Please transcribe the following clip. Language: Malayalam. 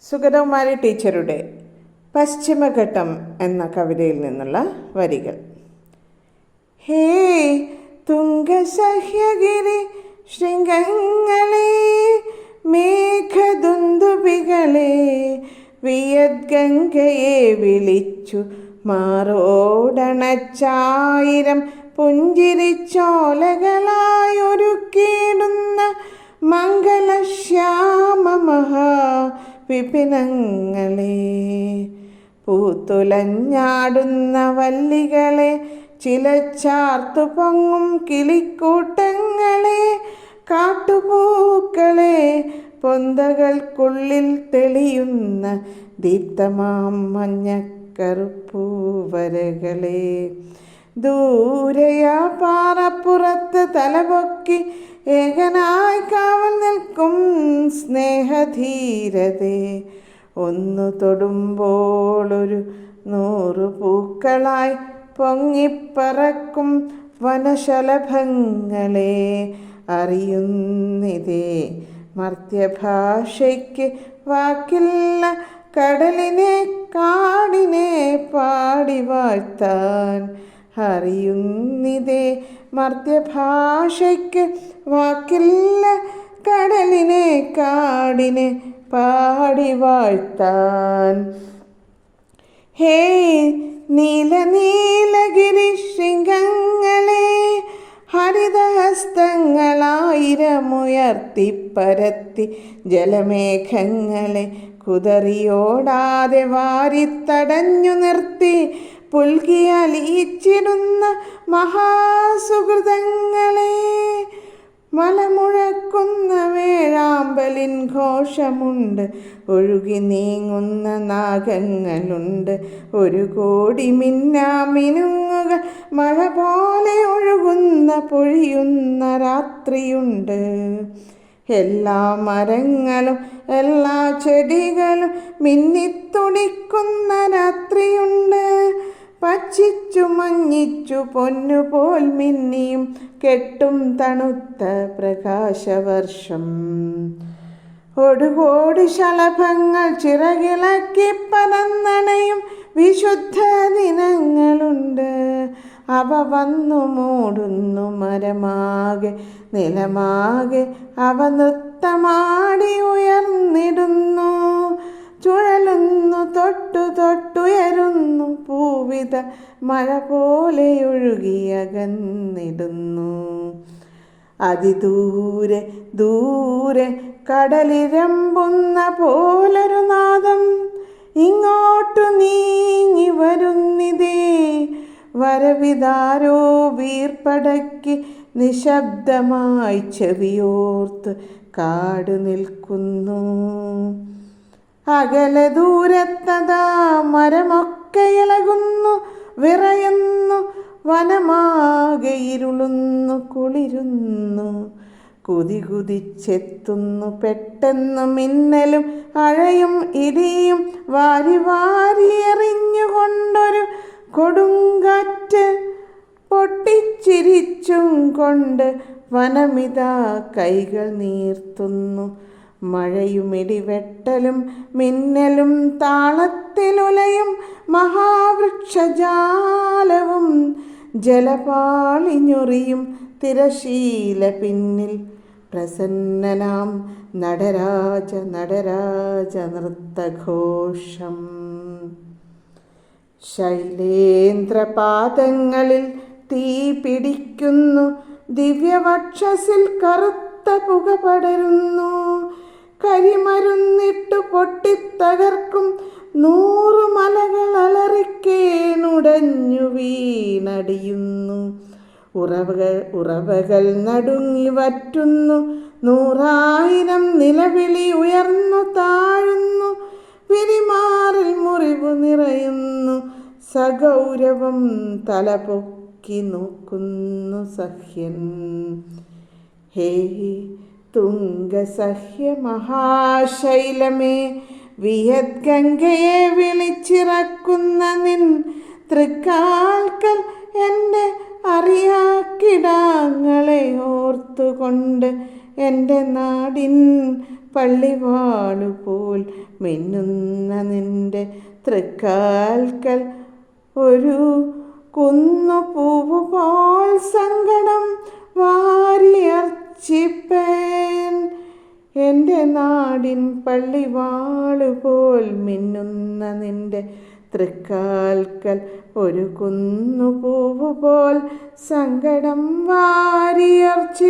സുഗതകുമാരി ടീച്ചറുടെ പശ്ചിമഘട്ടം എന്ന കവിതയിൽ നിന്നുള്ള വരികൾ. ഹേ തുംഗസഹ്യഗിരി ശൃംഗങ്ങളെ, മേഘദുന്ദുഭികളെ, വിയദ്ഗംഗയെ വിളിച്ചു മാറോടണച്ചായിരം പുഞ്ചിരിച്ചോലകളായൊരുക്കിയിടുന്ന മംഗളശ്യാമ മഹാവിപിനങ്ങളെ, പൂത്തുലഞ്ഞാടുന്ന വല്ലികളെ, ചിലച്ചാർത്തു പൊങ്ങും കിളിക്കൂട്ടങ്ങളെ, കാട്ടുപൂക്കളെ, പൊന്തകൾക്കുള്ളിൽ തെളിയുന്ന ദീപ്തമാം മഞ്ഞക്കറുപ്പൂവരകളെ, ദൂരെയാ പാറപ്പുറത്ത് തലപൊക്കി ഏകനായി കാവൽ നിൽക്കും സ്നേഹധീരതേ, ഒന്നു തൊടുമ്പോൾ ഒരു 100 പൂക്കളായി പൊങ്ങിപ്പറക്കും വനശലഭങ്ങളെ, അറിയുന്നിതേ മർത്യഭാഷയ്ക്ക് വാക്കില്ല, കടലിനെ കാടിനെ പാടി വാഴ്ത്താൻ. അറിയുന്നിതേ മർത്യഭാഷയ്ക്ക് വാക്കില്ല, കടലിനെ കാടിനെ പാടി വാഴ്ത്താൻ. ഹേ നീലനീലഗിരി ശൃംഗങ്ങളെ, ഹരിതഹസ്തങ്ങളായിരമുയർത്തിപ്പരത്തി ജലമേഘങ്ങളെ കുതറിയോടാതെ വാരിത്തടഞ്ഞു നിർത്തി പുൽകിയലിയിച്ചിടുന്ന മഹാസുഹൃതങ്ങളെ, മലമുഴക്കുന്ന വേഴാമ്പലിൻ ഘോഷമുണ്ട്, ഒഴുകി നീങ്ങുന്ന നാഗങ്ങളുണ്ട്, 1 കോടി മിന്നാമിനുങ്ങുകൾ, മഴ പോലെ ഒഴുകുന്ന പൊഴിയുന്ന രാത്രിയുണ്ട്. എല്ലാ മരങ്ങളും എല്ലാ ചെടികളും മിന്നിത്തുടിക്കുന്ന രാത്രിയുണ്ട്, പച്ചിച്ചു മഞ്ഞിച്ചു പൊന്നുപോൽ മിന്നിയും കെട്ടും തണുത്ത പ്രകാശവർഷം. 1 കോടി ശലഭങ്ങൾ ചിറകിളക്കി പറന്നണയും വിശുദ്ധ ദിനങ്ങളുണ്ട്, അവ വന്നു മൂടുന്നു മരമാകെ നിലമാകെ, അവ നൃത്തമാടി ഉയർന്നിടുന്നു, ചുഴലുന്നു തൊട്ടു തൊട്ടുയരുന്നു, പൂവിത മഴ പോലെ ഒഴുകിയകന്നിടുന്നു. അതിദൂരെ ദൂരെ കടലിരമ്പുന്ന പോലൊരു നാദം ഇങ്ങോട്ടു നീങ്ങി വരുന്നിതേ, വരവിതാരോ വീർപ്പടക്കി നിശബ്ദമായി ചെവിയോർത്ത് കാട് നിൽക്കുന്നു. അകലെ ദൂരത്തതാ മരമൊക്കെ ഇളകുന്നു, വിറയുന്നു, വനമാകെ ഇരുളുന്നു, കുളിരുന്നു, കുതികുതിച്ചെത്തുന്നു പെട്ടെന്ന് മിന്നലും അഴയും ഇടിയും, വാരി വാരി എറിഞ്ഞുകൊണ്ടൊരു കൊടുങ്കാറ്റ്, പൊട്ടിച്ചിരിച്ചും കൊണ്ട് വനമിതാ കൈകൾ നീർത്തുന്നു, മഴയും ഇടിവെട്ടലും മിന്നലും താളത്തിലുലയും മഹാവൃക്ഷജാലവും, ജലപാളിഞ്ഞൊറിയും തിരശീല പിന്നിൽ പ്രസന്നനാം നടരാജ നടരാജ നൃത്തഘോഷം. ശൈലേന്ദ്രപാദങ്ങളിൽ തീ പിടിക്കുന്നു, ദിവ്യവക്ഷസിൽ കറുത്ത പുക പടരുന്നു, കരിമരുന്നിട്ടു പൊട്ടിത്തകർക്കും 100 മലകൾ അലറിക്കേണുടഞ്ഞു വീണടിയുന്നു, ഉറവകൾ നടുങ്ങി വറ്റുന്നു, 100,000 നിലവിളി ഉയർന്നു താഴുന്നു, പിരിമാറിൽ മുറിവ് നിറയുന്നു, സഗൗരവം തലപൊക്കി നോക്കുന്നു സഹ്യൻ. ഹേ തുംഗസഹ്യ മഹാശൈലമേ, വിയദ്ഗംഗയെ വിളിച്ചിറക്കുന്ന നിൻ തൃക്കാൽക്കൽ എൻ്റെ അറിയാക്കിടാങ്ങളെ ഓർത്തുകൊണ്ട് എൻ്റെ നാടിൻ പള്ളിവാളുപോൽ മിന്നുന്ന നിന്റെ തൃക്കാൽക്കൽ ഒരു കുന്നുപൂവുപോൽ സങ്കടം വാരിയർച്ചിപ്പേൻ. എൻ്റെ നാടിൻ പള്ളിവാളുപോൽ മിന്നുന്ന നിന്റെ തൃക്കാൽക്കൽ ഒരു കുന്നുപൂവുപോൽ സങ്കടം വാരിയർച്ചിപ്പേൻ.